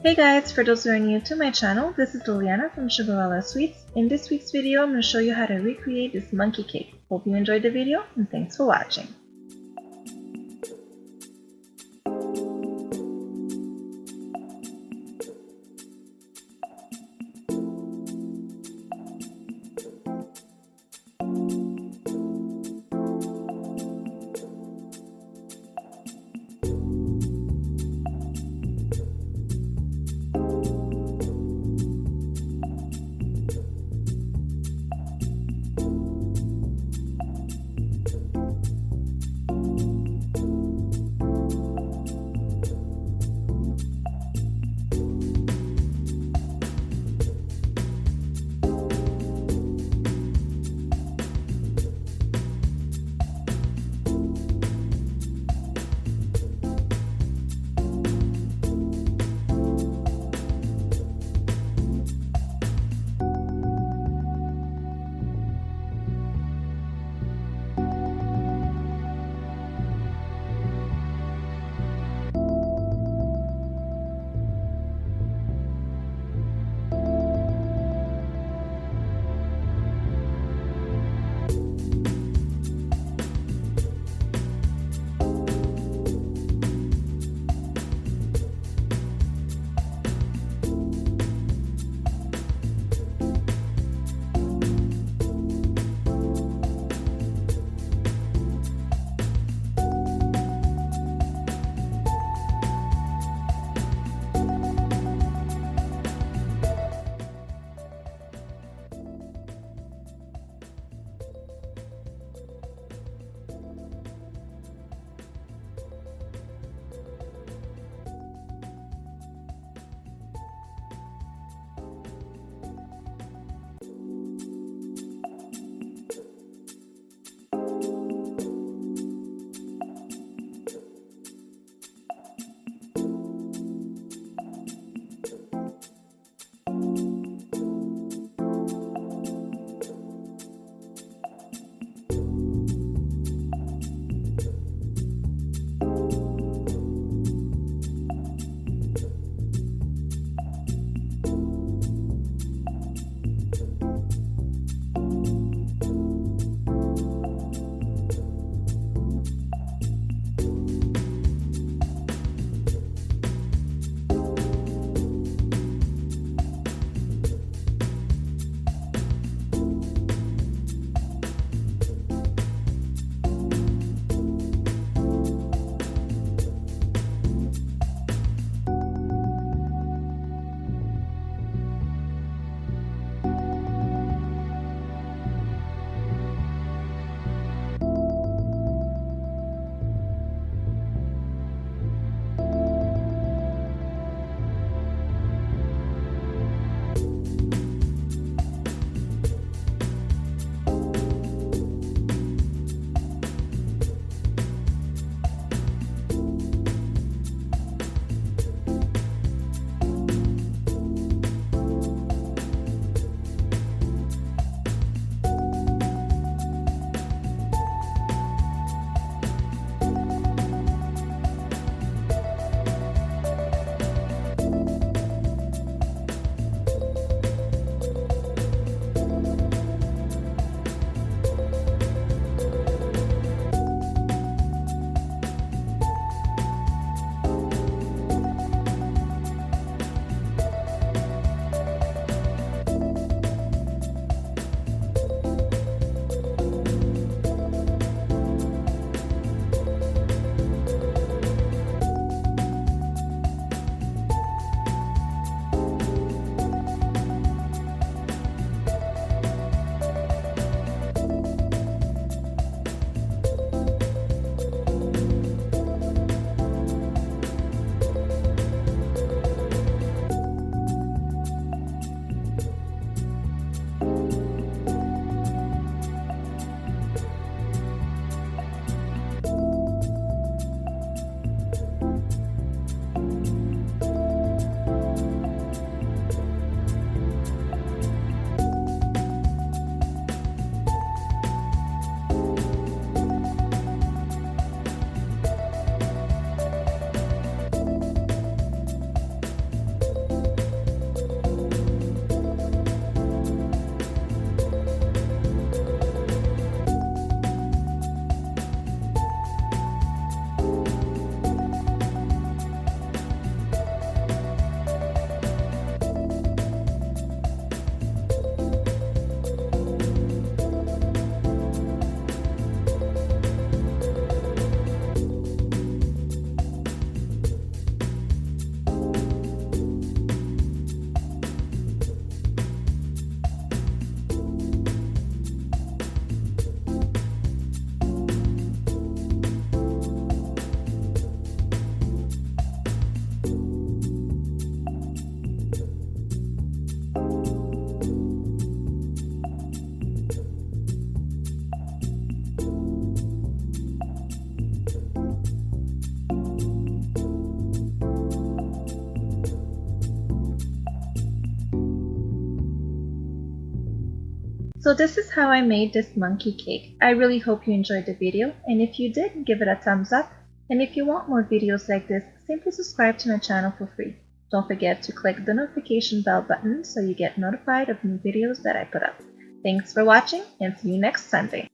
Hey guys, for those who are new to my channel, this is Liliana from Sugarella Sweets. In this week's video, I'm going to show you how to recreate this monkey cake. Hope you enjoyed the video and thanks for watching. So this is how I made this monkey cake. I really hope you enjoyed the video, and if you did, give it a thumbs up. And if you want more videos like this, simply subscribe to my channel for free. Don't forget to click the notification bell button so you get notified of new videos that I put up. Thanks for watching, and see you next Sunday.